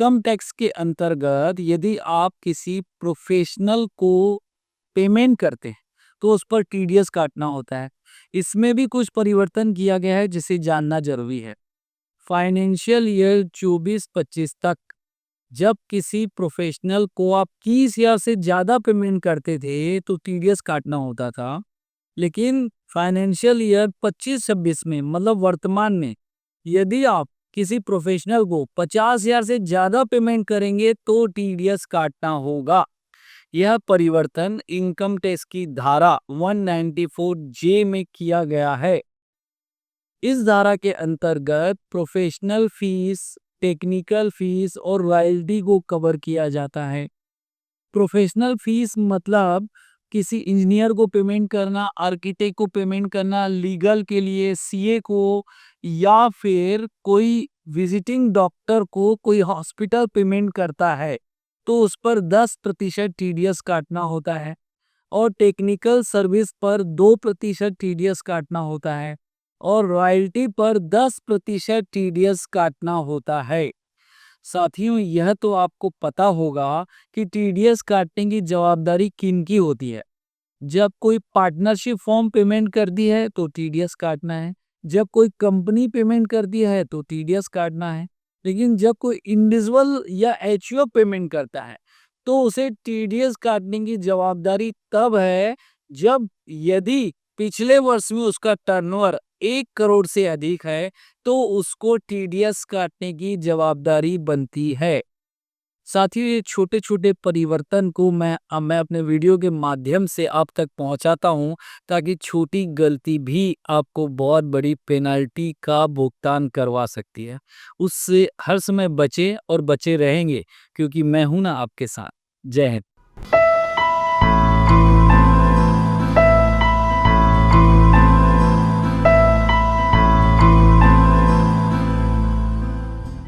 Income tax के अंतर्गत यदि आप किसी प्रोफेशनल को पेमेंट करते हैं तो उस पर टीडीएस काटना होता है। इसमें भी कुछ परिवर्तन किया गया है जिसे जानना जरूरी है। फाइनेंशियल ईयर 24-25 तक जब किसी प्रोफेशनल को आप 30,000 से ज्यादा पेमेंट करते थे तो टीडीएस काटना होता था। लेकिन फाइनेंशियल ईयर 25-26 में मतलब वर्तमान में यदि आप किसी प्रोफेशनल को 50,000 से ज्यादा पेमेंट करेंगे तो टीडीएस काटना होगा। यह परिवर्तन इनकम टैक्स की धारा 194 जे में किया गया है। इस धारा के अंतर्गत प्रोफेशनल फीस, टेक्निकल फीस और रॉयल्टी को कवर किया जाता है। प्रोफेशनल फीस मतलब किसी इंजीनियर को पेमेंट करना, आर्किटेक्ट को पेमेंट करना, लीगल के लिए सीए को, या फिर कोई विजिटिंग डॉक्टर को कोई हॉस्पिटल पेमेंट करता है तो उस पर 10% टीडीएस काटना होता है। और टेक्निकल सर्विस पर 2% टीडीएस काटना होता है और रॉयल्टी पर 10% टीडीएस काटना होता है। साथियों, यह तो आपको पता होगा कि टीडीएस काटने की जवाबदारी किनकी होती है। जब कोई पार्टनरशिप फॉर्म पेमेंट करती है तो टीडीएस काटना है, जब कोई कंपनी पेमेंट करती है तो टीडीएस काटना है। लेकिन जब कोई इंडिविजुअल या एचयूएफ पेमेंट करता है तो उसे टीडीएस काटने की जवाबदारी तब है जब यदि पिछले वर्ष में उसका टर्नओवर 1 करोड़ से अधिक है तो उसको टीडीएस काटने की जवाबदारी बनती है। साथियों, ये छोटे छोटे परिवर्तन को मैं अपने वीडियो के माध्यम से आप तक पहुंचाता हूं ताकि छोटी गलती भी आपको बहुत बड़ी पेनाल्टी का भुगतान करवा सकती है। उससे हर समय बचे और बचे रहेंगे क्योंकि मैं हूं ना आपके साथ। जय हिंद।